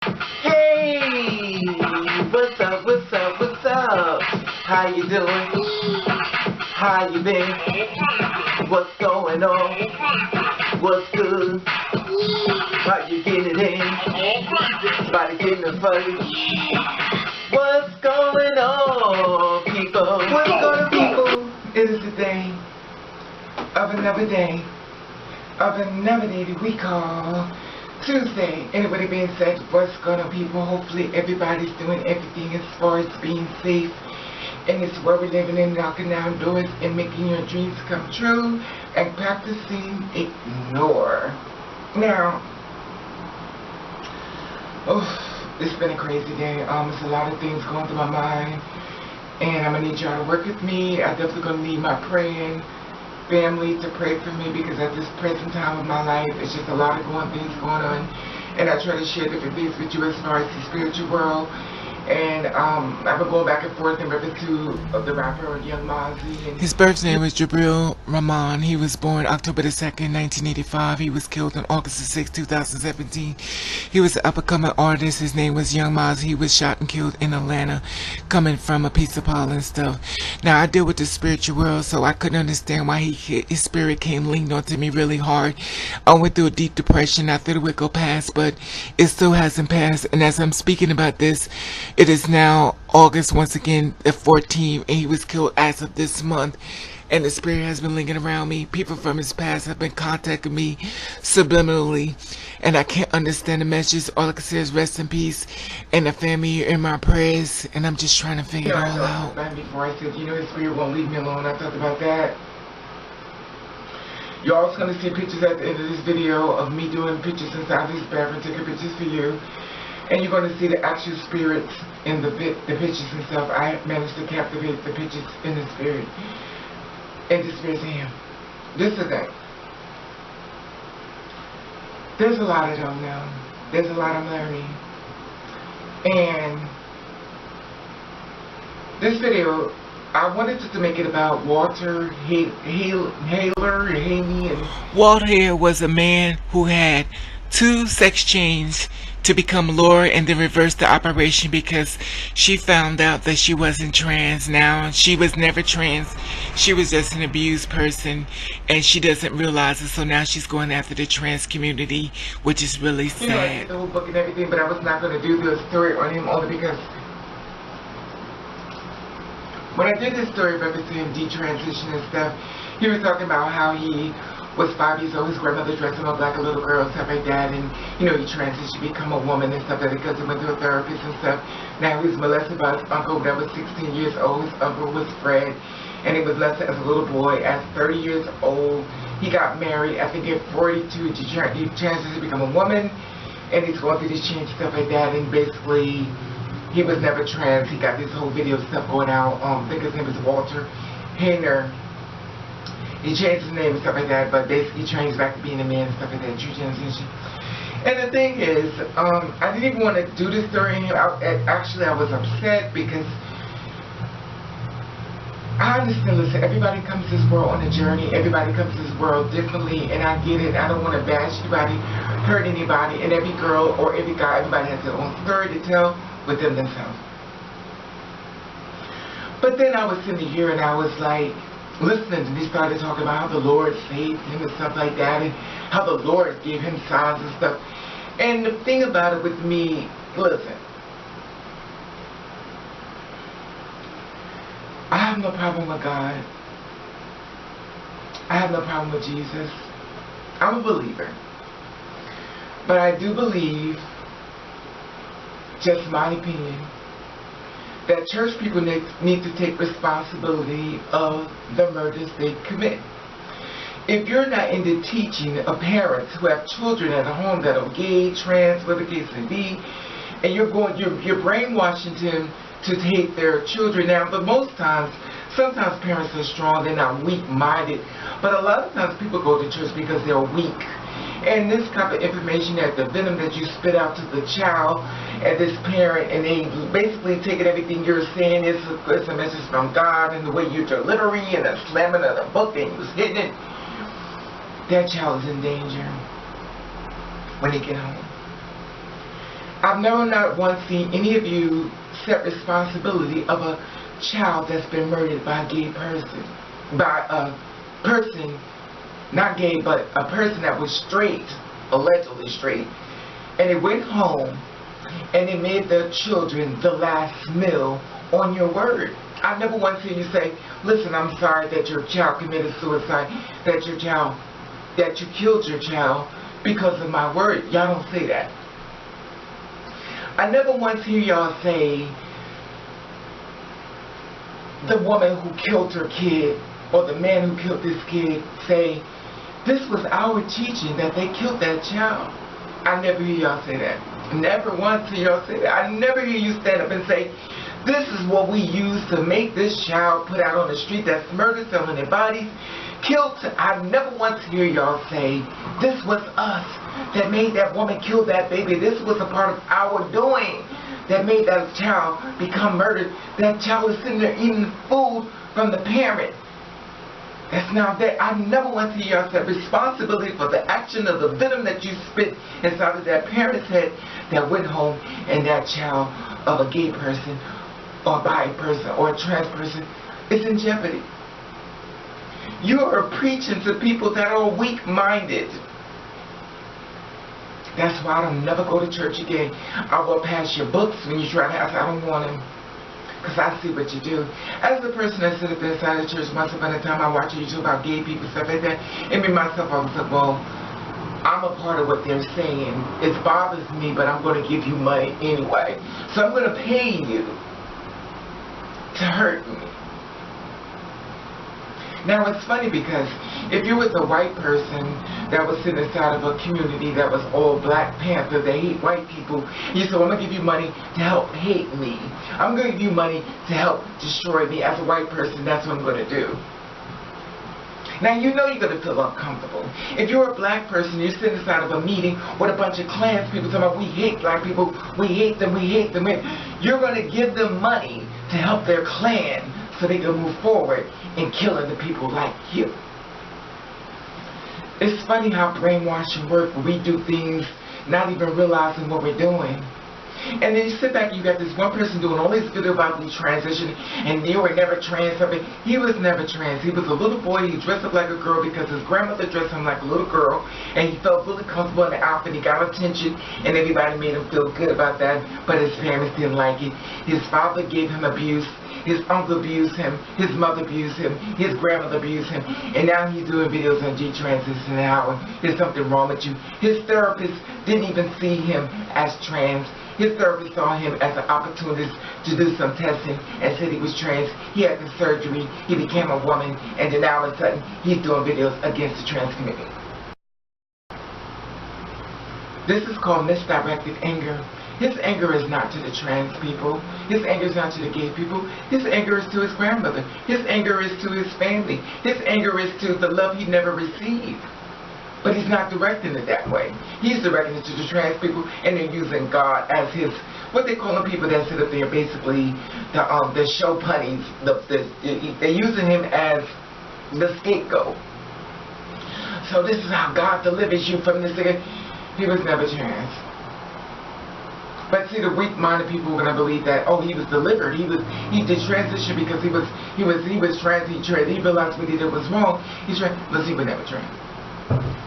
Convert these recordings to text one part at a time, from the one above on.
Hey, what's up, what's up, what's up? How you doing? How you been? What's going on? What's good? How you getting it in? Body getting it funny? What's going on, people? What's going on, people? It is the day of another day that we call Tuesday. Anybody being said, what's going on, people? Hopefully everybody's doing everything as far as being safe in this world we're living in, knocking down doors and making your dreams come true and practicing ignore. Now, it's been a crazy day. There's a lot of things going through my mind, and I'm gonna need y'all to work with me. I definitely gonna need my praying family to pray for me, because at this present time of my life, it's just a lot of things going on, and I try to share different things with you as far as the spiritual world. And I've been going back and forth in reference to the rapper Young Mozzie. And his birth name was Jabril Rahman. He was born October the 2nd, 1985. He was killed on August the 6th, 2017. He was an up-and-coming artist. His name was Young Mozzie. He was shot and killed in Atlanta, coming from a pizza parlor and stuff. Now, I deal with the spiritual world, so I couldn't understand why his spirit came leaned onto me really hard. I went through a deep depression. I thought it would go past, but it still hasn't passed. And as I'm speaking about this, it is now August once again, the 14th, and he was killed as of this month. And the spirit has been lingering around me. People from his past have been contacting me subliminally, and I can't understand the messages. All I can say is rest in peace, and the family in my prayers, and I'm just trying to figure it all out. Before I said, his spirit won't leave me alone. I talked about that. You're also going to see pictures at the end of this video of me doing pictures inside this bathroom, taking pictures for you. And you're going to see the actual spirits in the pictures and stuff. I managed to captivate the pictures in the spirit. And the spirit's in him. This is the thing. There's a lot I don't know. There's a lot I'm learning. And this video, I wanted to make it about Walter Haley. Walter was a man who had 2 sex changes to become Laura, and then reverse the operation because she found out that she wasn't trans. Now, she was never trans. She was just an abused person, and she doesn't realize it, so now she's going after the trans community, which is really sad. I did the whole book and everything, but I was not going to do the story on him only because when I did this story referencing him detransition and stuff, he was talking about how he was 5 years old, his grandmother dressed him up like a little girl, stuff like that, and he transitioned to become a woman and stuff like that because he went to a therapist and stuff. Now he was molested by his uncle that was 16 years old. His uncle was Fred, and he was molested as a little boy. At 30 years old, he got married. I think at 42, he transitioned to become a woman, and he's going through this change, stuff like that, and basically, he was never trans. He got this whole video stuff going out. I think his name is Walter Hayner. He changed his name and stuff like that, but basically changed back to being a man and stuff like that, true transition. And the thing is, I didn't even want to do this story. Actually, I was upset because I understand, listen, everybody comes to this world on a journey. Everybody comes to this world differently, and I get it. I don't want to bash anybody, hurt anybody, and every girl or every guy, everybody has their own story to tell within themselves. But then I was sitting here and I was like, listening, and he started talking about how the Lord saved him and stuff like that, and how the Lord gave him signs and stuff. And the thing about it with me, listen, I have no problem with God. I have no problem with Jesus. I'm a believer. But I do believe, just my opinion, that church people need to take responsibility of the murders they commit. If you're not into teaching of parents who have children at home that are gay, trans, whatever the case may be, and you're brainwashing them to hate their children now, but most times, sometimes parents are strong, they're not weak-minded, but a lot of times people go to church because they're weak. And this type of information, that the venom that you spit out to the child and this parent, and they basically taking everything you're saying is a message from God, and the way you're delivery and the slamming of the book and he was hitting it, that child is in danger when he get home. I've never not once seen any of you set responsibility of a child that's been murdered by a gay person. By a person, not gay, but a person that was straight, allegedly straight. And they went home and they made their children the last meal on your word. I've never once seen you say, listen, I'm sorry that your child committed suicide, that you killed your child because of my word. Y'all don't say that. I never once hear y'all say, the woman who killed her kid or the man who killed this kid say, this was our teaching that they killed that child. I never hear y'all say that. Never once hear y'all say that. I never hear you stand up and say, this is what we use to make this child put out on the street that's murdered, selling their bodies, killed. I never once hear y'all say, this was us that made that woman kill that baby. This was a part of our doing that made that child become murdered. That child was sitting there eating food from the parent. That's not that. I never want to hear y'all say responsibility for the action of the venom that you spit inside of that parent's head that went home and that child of a gay person or a bi person or a trans person is in jeopardy. You are preaching to people that are weak-minded. That's why I don't never go to church again. I will pass your books when you try to ask. I don't want them. Because I see what you do. As the person that sits up inside the church, once upon a time I watch YouTube about gay people, stuff like that, and me myself, I was like, well, I'm a part of what they're saying. It bothers me, but I'm going to give you money anyway. So I'm going to pay you to hurt me. Now it's funny because if you was a white person that was sitting inside of a community that was all Black Panther, they hate white people, you say, well, I'm going to give you money to help hate me. I'm going to give you money to help destroy me. As a white person, that's what I'm going to do. Now you know you're going to feel uncomfortable. If you're a Black person, you're sitting inside of a meeting with a bunch of clans people talking about we hate Black people, we hate them, we hate them. You're going to give them money to help their clan so they can move forward in killing the people like you. It's funny how brainwashing works. We do things not even realizing what we're doing. And then you sit back and you got this one person doing all this video about the transition and you were never trans. He was never trans. He was a little boy. He dressed up like a girl because his grandmother dressed him like a little girl, and he felt really comfortable in the outfit. He got attention and everybody made him feel good about that, but his parents didn't like it. His father gave him abuse. His uncle abused him, his mother abused him, his grandmother abused him, and now he's doing videos on detransition and how there's something wrong with you. His therapist didn't even see him as trans. His therapist saw him as an opportunist to do some testing and said he was trans. He had the surgery, he became a woman, and then all of a sudden he's doing videos against the trans community. This is called misdirected anger. His anger is not to the trans people. His anger is not to the gay people. His anger is to his grandmother. His anger is to his family. His anger is to the love he never received. But he's not directing it that way. He's directing it to the trans people, and they're using God as his, what they call them, people that sit up there, basically the show punnies. They're using him as the scapegoat. So this is how God delivers you from this. He was never trans. But see, the weak-minded people are going to believe that, oh, he was delivered. He did transition because he was trans. He realized what he did was wrong. He's trans. But he was never trans.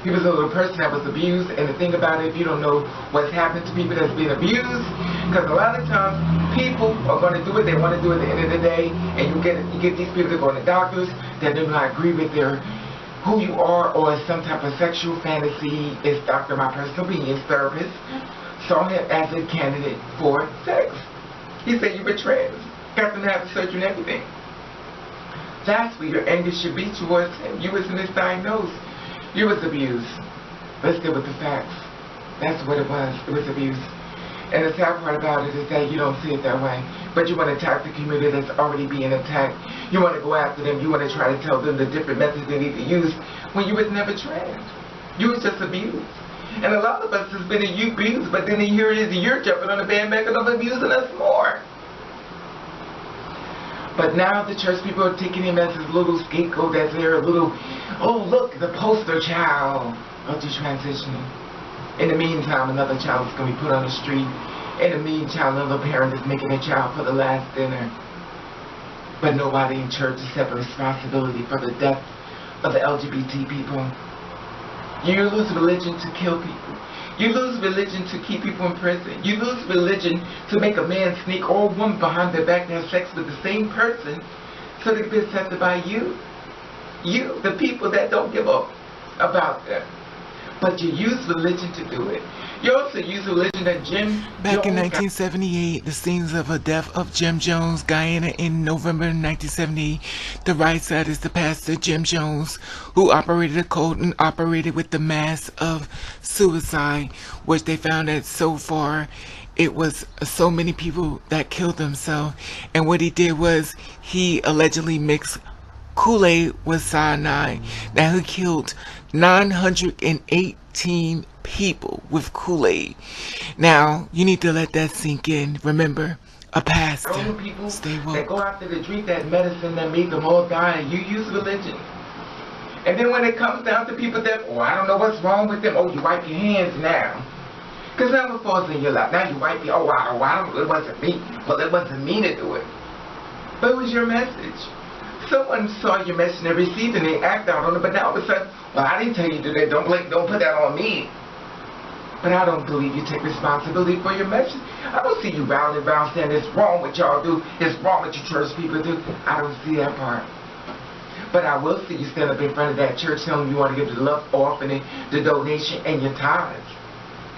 He was a little person that was abused. And the thing about it, if you don't know what's happened to people that's been abused, because a lot of times people are going to do what they want to do at the end of the day, and you get these people that go to doctors that do not agree with their who you are or some type of sexual fantasy. Is Dr. My Personal Opinions Therapist saw him as a candidate for sex. He said you were trans. Got them to have the surgery and everything. That's where your anger should be towards him. You was misdiagnosed. You was abused. Let's deal with the facts. That's what it was. It was abuse. And the sad part about it is that you don't see it that way. But you want to attack the community that's already being attacked. You want to go after them. You want to try to tell them the different methods they need to use when you was never trans. You was just abused. And a lot of us has been abused, but then here it is, you're jumping on the bandwagon of abusing us more. But now the church people are taking him as his little scapegoat, as their little, oh look, the poster child of the transitioning. In the meantime, another child is going to be put on the street In the meantime, another parent is making a child for the last dinner. But nobody in church accepts responsibility for the death of the LGBT people. You lose religion to kill people. You lose religion to keep people in prison. You lose religion to make a man sneak or a woman behind their back to have sex with the same person so they can be accepted by you. You, the people that don't give up about them. But you use religion to do it. You also use religion that Jim Back in 1978, the scenes of the death of Jim Jones, Guyana in November 1970. The right side is the pastor Jim Jones, who operated a cult and operated with the mass of suicide, which they found that so far it was so many people that killed themselves. And what he did was he allegedly mixed Kool-Aid with cyanide. Now he killed 918 people with Kool-Aid. Now you need to let that sink in. Remember, a pastor. People stay woke. That go after to drink that medicine that made them all die. You use religion. And then when it comes down to people that, oh, I don't know what's wrong with them. Oh, you wipe your hands now. Because now it falls in your lap. Now you wipe your, it wasn't me. Well, it wasn't me to do it. But it was your message. Someone saw your message and received it and they act out on it, but now all of a sudden, well, I didn't tell you to do that, don't put that on me. But I don't believe you take responsibility for your message. I don't see you round and round saying it's wrong what y'all do, it's wrong what you church people do. I don't see that part. But I will see you stand up in front of that church telling you want to give the love offering, the donation, and your tithes.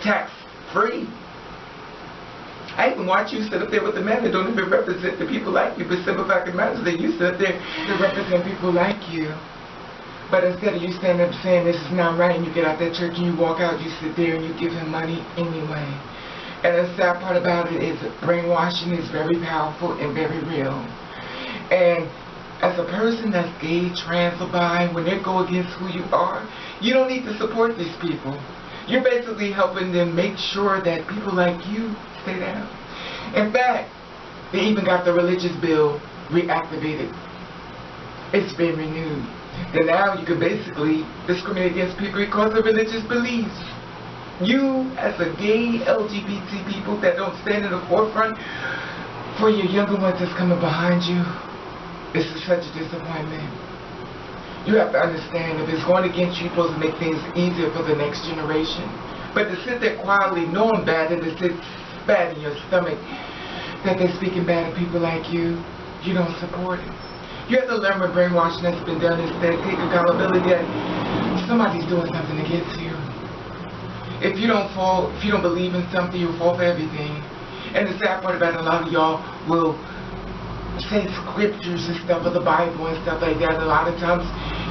Tax free. I even watch you sit up there with the men that don't even represent the people like you, but simple fact of the matter is that you sit up there to represent people like you. But instead of you standing up saying this is not right and you get out that church and you walk out, you sit there and you give him money anyway. And the sad part about it is that brainwashing is very powerful and very real. And as a person that's gay, trans, or bi, when they go against who you are, you don't need to support these people. You're basically helping them make sure that people like you stay down. In fact, they even got the religious bill reactivated. It's been renewed. And now you can basically discriminate against people because of religious beliefs. You, as a gay LGBT people that don't stand in the forefront for your younger ones that's coming behind you, this is such a disappointment. You have to understand, if it's going against you, you're supposed to make things easier for the next generation. But to sit there quietly knowing bad and to sit bad in your stomach that they're speaking bad of people like you, you don't support it. You have to learn when brainwashing has been done instead. Take accountability that somebody's doing something against you. If you don't believe in something, you'll fall for everything. And the sad part about it, a lot of y'all will say scriptures and stuff of the Bible and stuff like that. A lot of times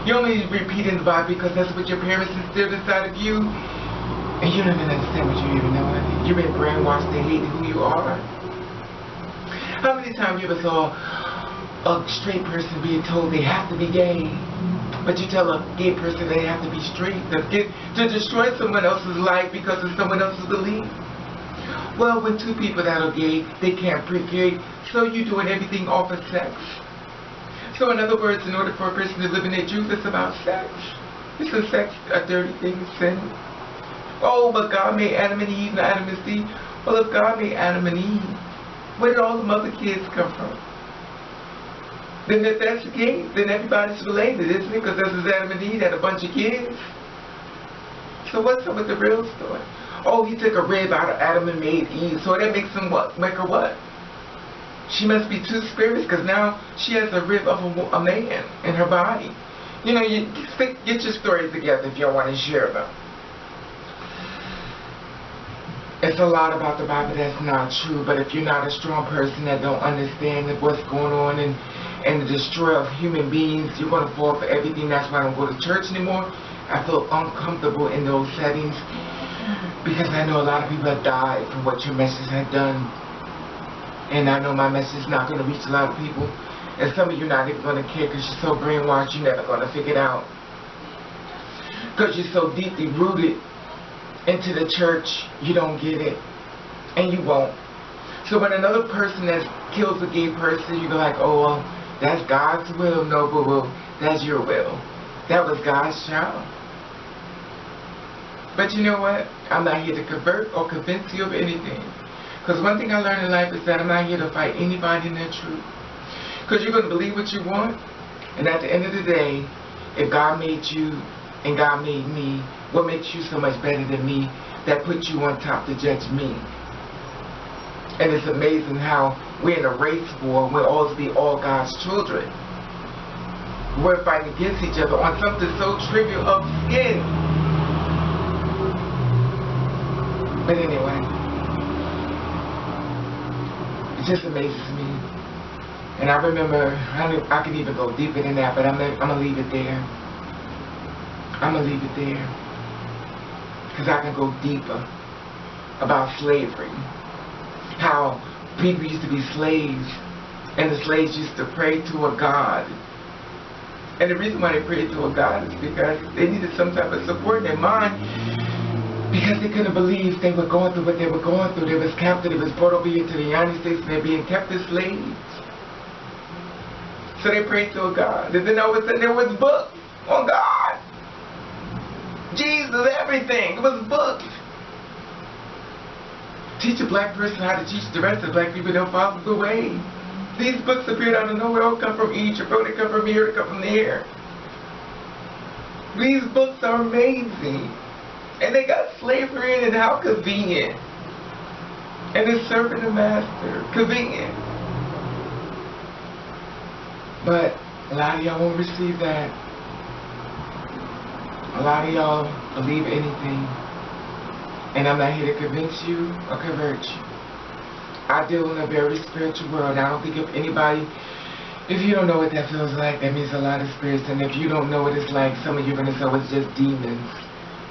you only repeat in the Bible because that's what your parents instilled inside of you, and you don't even understand what you even know. You've been brainwashed to hate who you are. How many times you ever saw a straight person being told they have to be gay, but you tell a gay person they have to be straight to destroy someone else's life because of someone else's belief? Well, when two people that are gay, they can't procreate, so you're doing everything off of sex. So in other words, in order for a person to live in their truth, it's about sex. Isn't sex a dirty thing, sin? Oh, but God made Adam and Eve, not Adam and Steve. Well, if God made Adam and Eve, where did all the other kids come from? Then if that's the case, then everybody's related, isn't it? Because this is Adam and Eve had a bunch of kids. So what's up with the real story? Oh, he took a rib out of Adam and made Eve. So that makes him what? Make her what? She must be two spirits because now she has a rib of a man in her body. You know, you get your stories together if you want to share them. It's a lot about the Bible that's not true, but if you're not a strong person that don't understand what's going on and the destroy of human beings, you're going to fall for everything. That's why I don't go to church anymore. I feel uncomfortable in those settings because I know a lot of people have died from what your message has done. And I know my message is not going to reach a lot of people. And some of you are not even going to care because you're so brainwashed, you're never going to figure it out. Because you're so deeply rooted into the church, you don't get it. And you won't. So when another person that kills a gay person, you go like, oh, well, that's God's will. No, but well, that's your will. That was God's child. But you know what? I'm not here to convert or convince you of anything. Because one thing I learned in life is that I'm not here to fight anybody in their truth. Because you're going to believe what you want. And at the end of the day, if God made you and God made me, what makes you so much better than me that puts you on top to judge me? And it's amazing how we're in a race war. We're all to be all God's children. We're fighting against each other on something so trivial of skin. But anyway, it just amazes me. And I remember, I can even go deeper than that, but I'm going to leave it there. I'm going to leave it there. Because I can go deeper about slavery. How people used to be slaves, and the slaves used to pray to a God. And the reason why they prayed to a God is because they needed some type of support in their mind, because they couldn't believe they were going through what they were going through. They was captured, they was brought over here to the United States, and they're being kept as slaves. So they prayed to a God. And then all of a sudden there was books on God. Jesus, everything. It was books. Teach a black person how to teach the rest of the black people they'll follow the way. These books appeared out of nowhere. They come from Egypt, or they come from here, they come from there. These books are amazing. And they got slavery in it. How convenient. And it's serving the master. Convenient. But a lot of y'all won't receive that. A lot of y'all believe anything. And I'm not here to convince you or convert you. I deal in a very spiritual world. I don't think if anybody, if you don't know what that feels like, that means a lot of spirits. And if you don't know what it's like, some of you are going to say it's just demons.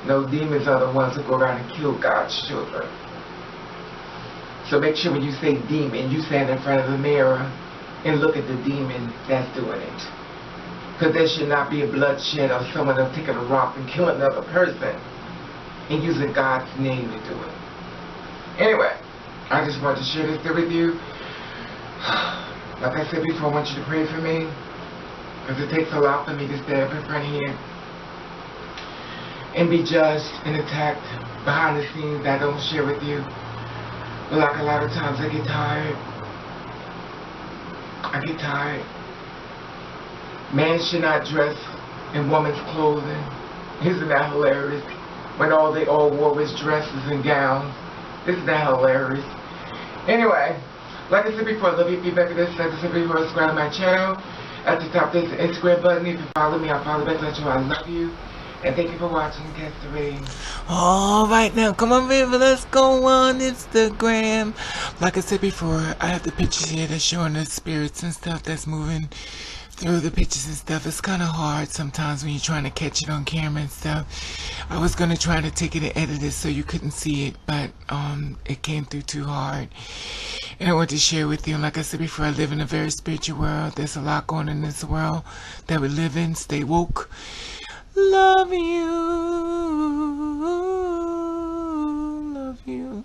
No, demons are the ones who go around and kill God's children. So make sure when you say demon, you stand in front of the mirror and look at the demon that's doing it. Because there should not be a bloodshed of someone that's taking a rock and killing another person and using God's name to do it. Anyway, I just wanted to share this with you. Like I said before, I want you to pray for me, because it takes a lot for me to stand up in front of you and be judged and attacked behind the scenes that I don't share with you. But like a lot of times I get tired. I get tired. Man should not dress in woman's clothing. Isn't that hilarious? When all they all wore was dresses and gowns. Isn't that hilarious? Anyway, like I said before, I love your feedback of this. Like I said before, subscribe to my channel. At the top, there's the Instagram button. If you follow me, I'll follow back. Let you know I love you. And thank you for watching. Catch the rain. Alright, now come on, baby, let's go on Instagram. Like I said before, I have the pictures here that's showing the spirits and stuff that's moving through the pictures and stuff. It's kind of hard sometimes when you're trying to catch it on camera and stuff. I was going to try to take it and edit it so you couldn't see it, but it came through too hard. And I want to share with you, and like I said before, I live in a very spiritual world. There's a lot going on in this world that we live in. Stay woke. Love you. Love you.